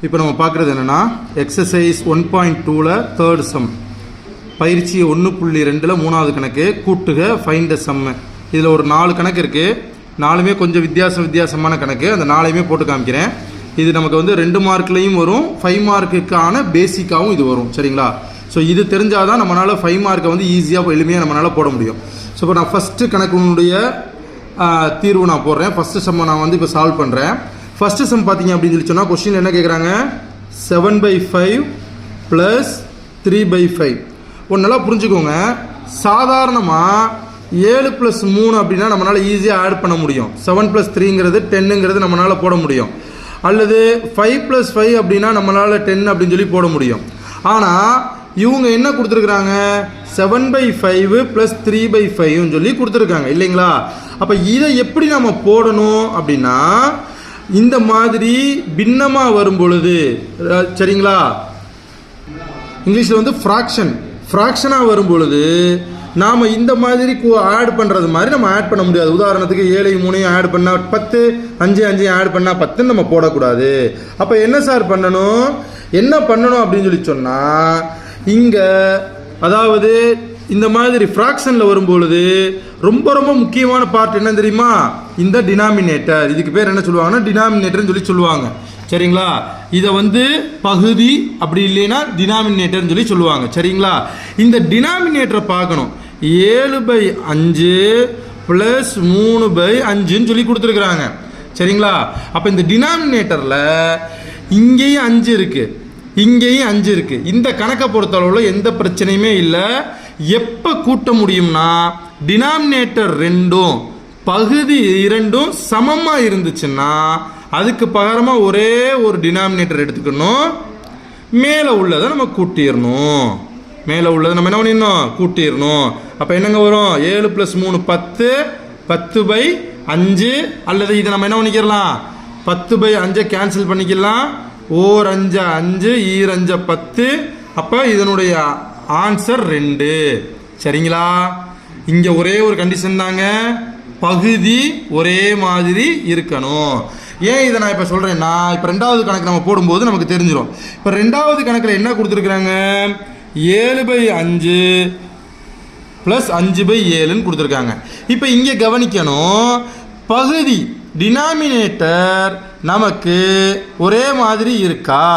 இப்போ நம்ம பார்க்குறது என்னென்னா எக்ஸசைஸ் 1.2ல் தேர்ட் சம் பயிற்சி 1.2ல் மூணாவது கணக்கு கூட்டுக ஃபைண்ட் த சம்மு. இதில் ஒரு 4 கணக்கு இருக்குது. 4மே கொஞ்சம் வித்தியாசமான கணக்கு. அந்த 4ஐயுமே போட்டு காமிக்கிறேன். இது நமக்கு வந்து 2 மார்க்லேயும் வரும், 5 மார்க்குக்கான பேசிக்காகவும் இது வரும். சரிங்களா? ஸோ இது தெரிஞ்சால் தான் நம்மளால் 5 மார்க்கை வந்து ஈஸியாக எளிமையாக நம்மளால் போட முடியும். ஸோ இப்போ நான் ஃபஸ்ட்டு கணக்குனுடைய தீர்வு நான் போடுறேன். ஃபஸ்ட்டு சம்மை நான் வந்து இப்போ சால்வ் பண்ணுறேன். ஃபஸ்ட்டு சம் பார்த்தீங்க அப்படின்னு சொல்லி சொன்னால் கொஸ்டின் என்ன கேட்குறாங்க, 7/5 ப்ளஸ் 3/5. ஒன்று நல்லா புரிஞ்சுக்கோங்க. சாதாரணமாக 7 + 3 அப்படின்னா நம்மளால் ஈஸியாக ஆட் பண்ண முடியும். 7 + 3ங்கிறது 10ங்கிறது நம்மளால் போட முடியும். அல்லது 5 + 5 அப்படின்னா நம்மளால் 10 அப்படின்னு சொல்லி போட முடியும். ஆனால் இவங்க என்ன கொடுத்துருக்குறாங்க, 7/5 ப்ளஸ் 3/5ன்னு சொல்லி கொடுத்துருக்காங்க இல்லைங்களா? அப்போ இதை எப்படி நம்ம போடணும் அப்படின்னா, இந்த மாதிரி பின்னமாக வரும் பொழுது, சரிங்களா, இங்கிலீஷில் வந்து ஃப்ராக்ஷனாக வரும் பொழுது நாம் இந்த மாதிரி ஆட் பண்ணுறது மாதிரி நம்ம ஆட் பண்ண முடியாது. உதாரணத்துக்கு 7 3 ஆட் பண்ணால் 10, 5 5 ஆட் பண்ணால் 10ன்னு நம்ம போடக்கூடாது. அப்போ என்ன சார் பண்ணணும், என்ன பண்ணணும் அப்படின்னு சொல்லி சொன்னால், இங்கே அதாவது இந்த மாதிரி ஃப்ராக்ஷனில் வரும்பொழுது ரொம்ப முக்கியமான பார்ட் என்ன தெரியுமா, இந்த டினாமினேட்டர். இதுக்கு பேர் என்ன சொல்லுவாங்கன்னா டினாமினேட்டர்னு சொல்லி சொல்லுவாங்க. சரிங்களா? இதை வந்து பகுதி அப்படி இல்லைன்னா டினாமினேட்டர்னு சொல்லி சொல்லுவாங்க. சரிங்களா? இந்த டினாமினேட்டரை பார்க்கணும். 7/5 ப்ளஸ் 3/5ன்னு சொல்லி கொடுத்துருக்குறாங்க. சரிங்களா? அப்போ இந்த டினாமினேட்டரில் இங்கேயும் 5 இருக்குது, இங்கேயும் 5 இருக்குது. இந்த கணக்கை பொறுத்தளவில் எந்த பிரச்சனையுமே இல்லை. எப்போ கூட்ட முடியும்னா, டினாமினேட்டர் 2ம் பகுதி 2ம் சமமாக இருந்துச்சுன்னா அதுக்கு பகரமாக ஒரே ஒரு டினாமினேட்டர் எடுத்துக்கணும். மேலே உள்ளதை நம்ம கூட்டிடணும். மேலே உள்ளதை நம்ம என்ன பண்ணிடணும், கூட்டிடணும். அப்போ என்னங்க வரும், 7 + 3 10, 10/5. அல்லது இதை நம்ம என்ன பண்ணிக்கிறலாம், 10/5 கேன்சல் பண்ணிக்கலாம். 4×5 5, 2×5 10. அப்போ இதனுடைய ஆன்சர் 2. சரிங்களா? இங்கே ஒரே ஒரு கண்டிஷன் தாங்க, பகுதி ஒரே மாதிரி இருக்கணும். ஏன் இதை நான் இப்போ சொல்கிறேன்னா, இப்போ 2வது கணக்கு நம்ம போடும்போது நமக்கு தெரிஞ்சிடும். இப்போ 2வது கணக்கில் என்ன கொடுத்துருக்குறாங்க, 7/5 ப்ளஸ் 5/7ன்னு கொடுத்துருக்காங்க. இப்போ இங்கே கவனிக்கணும், பகுதி டினாமினேட்டர் நமக்கு ஒரே மாதிரி இருக்கா,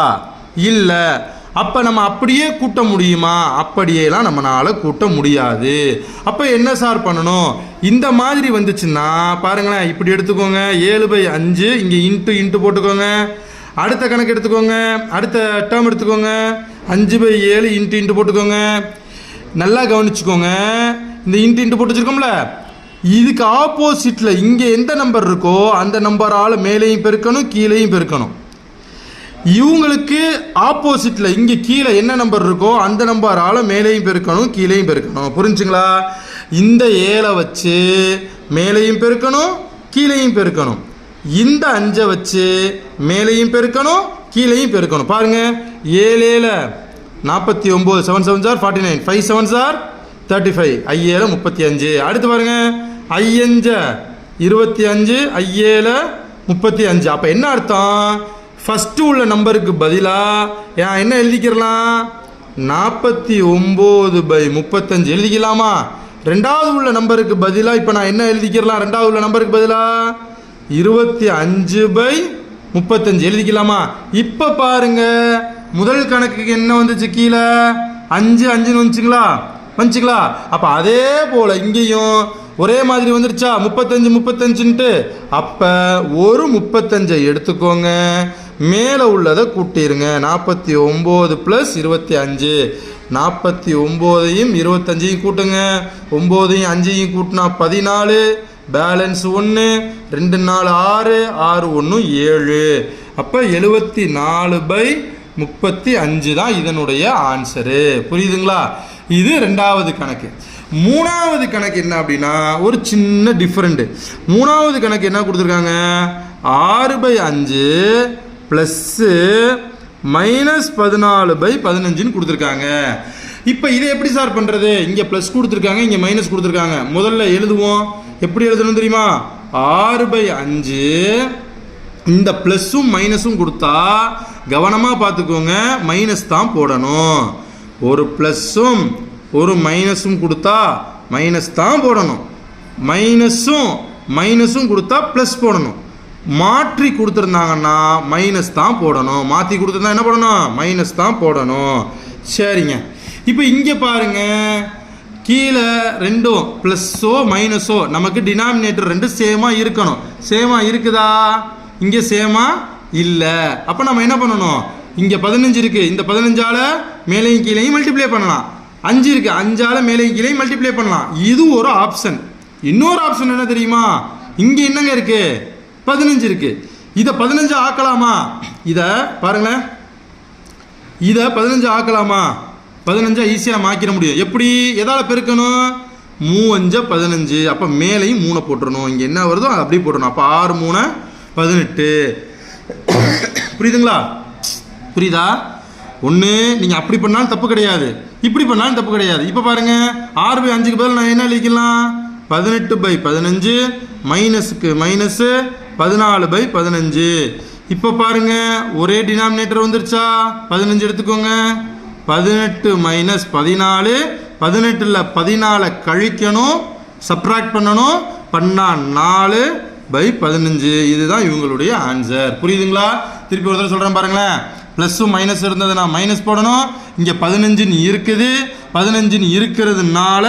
இல்லை. அப்போ நம்ம அப்படியே கூட்ட முடியுமா, அப்படியேலாம் நம்மளால் கூட்ட முடியாது. அப்போ என்ன சார் பண்ணணும், இந்த மாதிரி வந்துச்சுன்னா பாருங்களேன், இப்படி எடுத்துக்கோங்க. 7/5 இங்கே இன்ட்டு போட்டுக்கோங்க. அடுத்த கணக்கு எடுத்துக்கோங்க, அடுத்த டேர்ம் எடுத்துக்கோங்க. 5/7 இன்ட்டு போட்டுக்கோங்க. நல்லா கவனிச்சுக்கோங்க. இந்த இன்ட்டு போட்டு வச்சுருக்கோம்ல, இதுக்கு ஆப்போசிட்டில் இங்கே எந்த நம்பர் இருக்கோ அந்த நம்பரால் மேலேயும் பெருக்கணும், கீழேயும் பெருக்கணும். இவங்களுக்கு ஆப்போசிட்டில் இங்கே கீழே என்ன நம்பர் இருக்கோ அந்த நம்பரால் மேலேயும் பெருக்கணும், கீழேயும் பெருக்கணும். புரிஞ்சுங்களா? இந்த 7 வச்சு மேலேயும் பெருக்கணும், கீழேயும் பெருக்கணும். இந்த 5 வச்சு மேலேயும் பெருக்கணும், கீழேயும் பெருக்கணும். பாருங்க, 7 7 49, 7 7 49, 5 7 35, 5 35. அடுத்து பாருங்க, 5 25, 5 35. அப்போ என்ன அர்த்தம், ஃபஸ்ட்டு உள்ள நம்பருக்கு பதிலாக என்ன எழுதிக்கிறலாம், 49/35 எழுதிக்கலாமா? 2வது உள்ள நம்பருக்கு பதிலாக இப்போ நான் என்ன எழுதிக்கிறலாம், 2வது உள்ள நம்பருக்கு பதிலாக 25/35 எழுதிக்கலாமா? இப்போ பாருங்க, முதல் கணக்குக்கு என்ன வந்துச்சு, கீழே 5 5ன்னு வந்துச்சுங்களா? அப்போ அதே போல் இங்கேயும் ஒரே மாதிரி வந்துருச்சா, 35 35ன்ட்டு. அப்போ ஒரு 35 எடுத்துக்கோங்க, மேலே உள்ளதை கூட்டிடுங்க. 49 + 25, 49ஐயும் 25ஐயும் கூட்டுங்க. 9ஐயும் 5ஐயும் கூட்டினா 14, பேலன்ஸ் 1, 2 4 6, 6 1 7. அப்போ 74/35 தான் இதனுடைய ஆன்சரு. புரியுதுங்களா? இது 2வது கணக்கு. 3வது கணக்கு என்ன அப்படின்னா, ஒரு சின்ன டிஃப்ரெண்ட்டு. 3வது கணக்கு என்ன கொடுத்துருக்காங்க, 6/5 ப்ளஸ்ஸு -14/15ன்னு கொடுத்துருக்காங்க. இப்போ இதை எப்படி சார் பண்ணுறது, இங்கே ப்ளஸ் கொடுத்துருக்காங்க, இங்கே மைனஸ் கொடுத்துருக்காங்க. முதல்ல எழுதுவோம். எப்படி எழுதணும் தெரியுமா, 6/5 இந்த ப்ளஸ்ஸும் மைனஸும் கொடுத்தா கவனமாக பார்த்துக்கோங்க, மைனஸ் தான் போடணும். ஒரு ப்ளஸ்ஸும் ஒரு மைனஸும் கொடுத்தா மைனஸ் தான் போடணும். மைனஸும் கொடுத்தா ப்ளஸ் போடணும். மாற்றி கொடுத்துருந்தாங்கன்னா மைனஸ் தான் போடணும். மாற்றி கொடுத்துருந்தா என்ன போடணும்? மைனஸ் தான் போடணும். சரிங்க. இப்போ இங்கே பாருங்க, கீழே ரெண்டும் ப்ளஸ்ஸோ மைனஸோ நமக்கு டினாமினேட்டர் ரெண்டும் சேமாக இருக்கணும். சேமாக இருக்குதா? இங்கே சேமாக இல்லை. அப்போ நம்ம என்ன பண்ணணும்? இங்கே 15 இருக்குது, இந்த 15ஆல் மேலேயும் கீழேயும் மல்டிப்ளை பண்ணலாம். 5 இருக்குது, 5ஆல் மேலேயும் கீழேயும் மல்டிப்ளை பண்ணலாம். இது ஒரு ஆப்ஷன். இன்னொரு ஆப்ஷன் என்ன தெரியுமா? இங்கே என்னங்க இருக்குது? 15 இருக்குது. இதை 15 ஆக்கலாமா? இதை பாருங்களேன், இதை 15 ஆக்கலாமா? 15 ஈஸியாக மாக்கிட முடியும். எப்படி? எதால் பெருக்கணும்? 3 5 15. அப்போ மேலேயும் 3 போட்டுடணும். இங்கே என்ன வருதோ அதை அப்படியே போட்டணும். அப்போ 6 3 18. புரியுதுங்களா? புரியுதா? ஒன்று நீங்கள் அப்படி பண்ணாலும் தப்பு கிடையாது, இப்படி பண்ணாலும் தப்பு கிடையாது. இப்போ பாருங்கள், 6/5க்கு பதில் நான் என்ன எழுதிக்கலாம்? 18/15 மைனஸுக்கு மைனஸு 14/15. இப்போ பாருங்க, ஒரே டினாமினேட்டர் வந்துருச்சா? 15 எடுத்துக்கோங்க. 18 மைனஸ் 14. 18ல் 14 கழிக்கணும், சப்ராக்ட் பண்ணணும். பண்ணா 4/15. இதுதான் இவங்களுடைய ஆன்சர். புரியுதுங்களா? திருப்பி ஒரு தடவை சொல்கிறேன் பாருங்களேன். ப்ளஸ்ஸும் மைனஸ் இருந்ததுன்னா மைனஸ் போடணும். இங்கே 15 இருக்குது. 15 இருக்கிறதுனால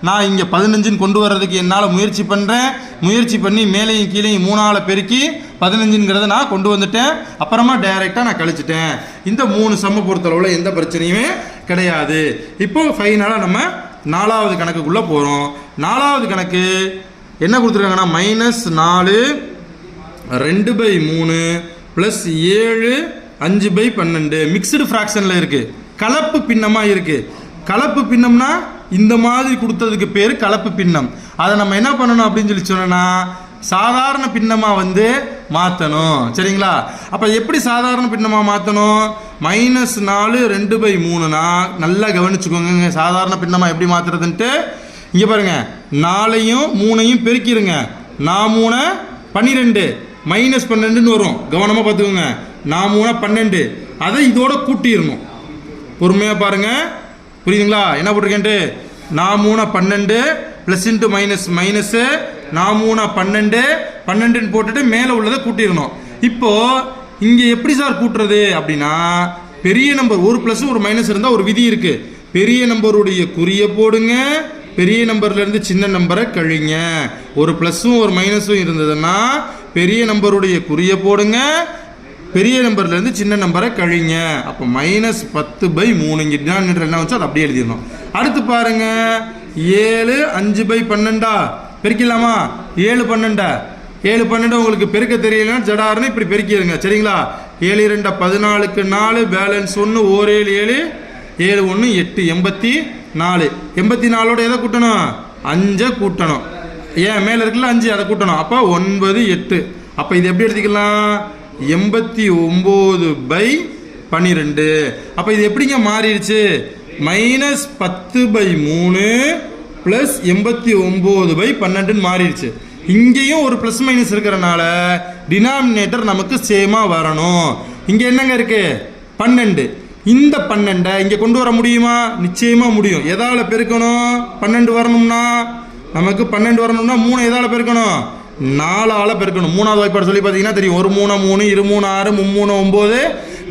நான் இங்கே 15 கொண்டு வர்றதுக்கு என்னால் முயற்சி பண்ணுறேன். முயற்சி பண்ணி மேலேயும் கீழேயும் 3ஆல் பெருக்கி 15ங்கிறத நான் கொண்டு வந்துட்டேன். அப்புறமா டைரெக்டாக நான் கழிச்சிட்டேன். இந்த 3 சம்ம பொறுத்தளவில் எந்த பிரச்சனையுமே கிடையாது. இப்போ ஃபைனலாக நம்ம 4வது கணக்குக்குள்ளே போகிறோம். 4வது கணக்கு என்ன கொடுத்துருக்காங்கன்னா, -4 2/3 ப்ளஸ் 7 5/12 மிக்சடு ஃப்ராக்ஷனில் இருக்குது. கலப்பு பின்னமாக இருக்குது. கலப்பு பின்னம்னா இந்த மாதிரி கொடுத்ததுக்கு பேர் கலப்பு பின்னம். அதை நம்ம என்ன பண்ணணும் அப்படின்னு சொல்லி சொன்னோன்னா, சாதாரண பின்னமாக வந்து மாற்றணும். சரிங்களா? அப்போ எப்படி சாதாரண பின்னமாக மாற்றணும்? -4 2/3னா நல்லா கவனிச்சுக்கோங்க. சாதாரண பின்னமாக எப்படி மாற்றுறதுன்ட்டு இங்கே பாருங்கள். 4ஐயும் 3ஐயும் பெருக்கிடுங்க. 4 3 12 -12ன்னு வரும். கவனமாக பார்த்துக்கோங்க. 4 3 12. அதை இதோட கூட்டிடணும். பொறுமையாக பாருங்கள். புரியுதுங்களா என்ன போட்டிருக்கேன்ட்டு? 4 3 12 ப்ளஸ் இன்ட்டு மைனஸ் மைனஸு 4 3 12 12ன்னு போட்டுட்டு மேலே உள்ளதை கூட்டிடணும். இப்போது இங்கே எப்படி சார் கூட்டுறது அப்படின்னா, பெரிய நம்பர் ஒரு ப்ளஸ் ஒரு மைனஸ் இருந்தால் ஒரு விதி இருக்குது. பெரிய நம்பருடைய குறிய போடுங்க, பெரிய நம்பர்லேருந்து சின்ன நம்பரை கழிங்க. ஒரு ப்ளஸ்ஸும் ஒரு மைனஸும் இருந்ததுன்னா பெரிய நம்பருடைய குறிய போடுங்க, பெரிய நம்பர்லேருந்து சின்ன நம்பரை கழிங்க. அப்போ -10/3 இங்கே டினாமினேட்டர் என்ன வச்சோ அதை அப்படியே எழுதிடணும். அடுத்து பாருங்க, 7 5/12 பெருக்கலாமா? 7 12 7 12 உங்களுக்கு பெருக்க தெரியலன்னா ஜடாருன்னு இப்படி பெருக்கிடுங்க. சரிங்களா? 7 2 14க்கு 4 பேலன்ஸ் 1 1 7 7 1 8 84. 84ஓட எதை கூட்டணும்? 5 கூட்டணும். ஏன் மேலே இருக்குல்ல 5, அதை கூட்டணும். அப்போ 9 8. அப்போ இது எப்படி எடுத்துக்கலாம்? 89/12. அப்போ இது எப்படிங்க மாறிடுச்சு? -10/3 ப்ளஸ் 89/12 மாறிடுச்சு. இங்கேயும் ஒரு ப்ளஸ் மைனஸ் இருக்கிறனால டினாமினேட்டர் நமக்கு சேமாக வரணும். இங்கே என்னங்க இருக்கு? 12. இந்த 12 இங்கே கொண்டு வர முடியுமா? நிச்சயமாக முடியும். எதால் பெருக்கணும்? 12 வரணும்னா நமக்கு 12 வரணும்னா 3 எதால் பெருக்கணும்? 4ஆல் பெருக்கணும். 3வது வாய்ப்பாடு சொல்லி பார்த்தீங்கன்னா தெரியும். 1 3 3 2 3 6 3 3 9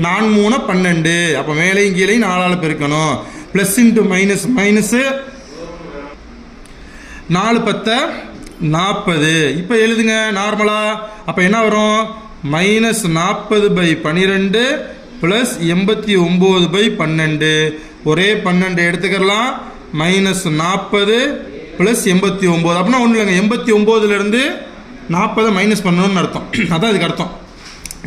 4 3 12. அப்போ மேலேயும் கீழேயும் 4ஆல் பெருக்கணும். Plus into minus minus 4 10 40. இப்போ எழுதுங்க நார்மலாக. அப்போ என்ன வரும்? -40/12 ப்ளஸ் 89/12. ஒரே 12 எடுத்துக்கலாம். -40 ப்ளஸ் 89. அப்படின்னா ஒன்றும் இல்லைங்க, 89லேருந்து 40 மைனஸ் பண்ணணும்னு அர்த்தம். அதான் இதுக்கு அர்த்தம்.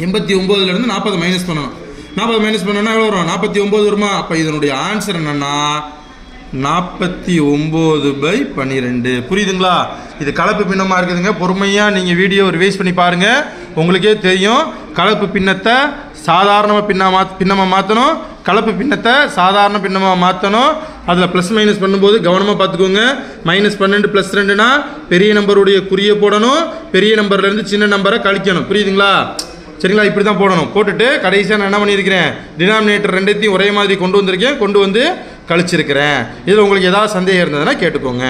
89லேருந்து 40 மைனஸ் பண்ணணும். 40 மைனஸ் பண்ணணும்னா எவ்வளோ வரும்? 49 வருமா? அப்போ இதனுடைய ஆன்சர் என்னன்னா 49/12. புரியுதுங்களா? இது கலப்பு பின்னமாக இருக்குதுங்க. பொறுமையாக நீங்கள் வீடியோ ரிவைஸ் பண்ணி பாருங்கள், உங்களுக்கே தெரியும். கலப்பு பின்னத்தை சாதாரண பின்னமாக மாற்றணும், கலப்பு பின்னத்தை சாதாரண பின்னமாக மாற்றணும். அதில் ப்ளஸ் மைனஸ் பண்ணும்போது கவனமாக பார்த்துக்கோங்க. -12 + 2னா பெரிய நம்பருடைய குறிய போடணும், பெரிய நம்பர்லேருந்து சின்ன நம்பரை கழிக்கணும். புரியுதுங்களா? சரிங்களா? இப்படி தான் போடணும். போட்டுட்டு கடைசியாக நான் என்ன பண்ணியிருக்கிறேன், டினாமினேட்டர் ரெண்டுத்தையும் ஒரே மாதிரி கொண்டு வந்திருக்கேன், கொண்டு வந்து கழிச்சிருக்கிறேன். இதில் உங்களுக்கு ஏதாவது சந்தேகம் இருந்ததுன்னா கேட்டுக்கோங்க.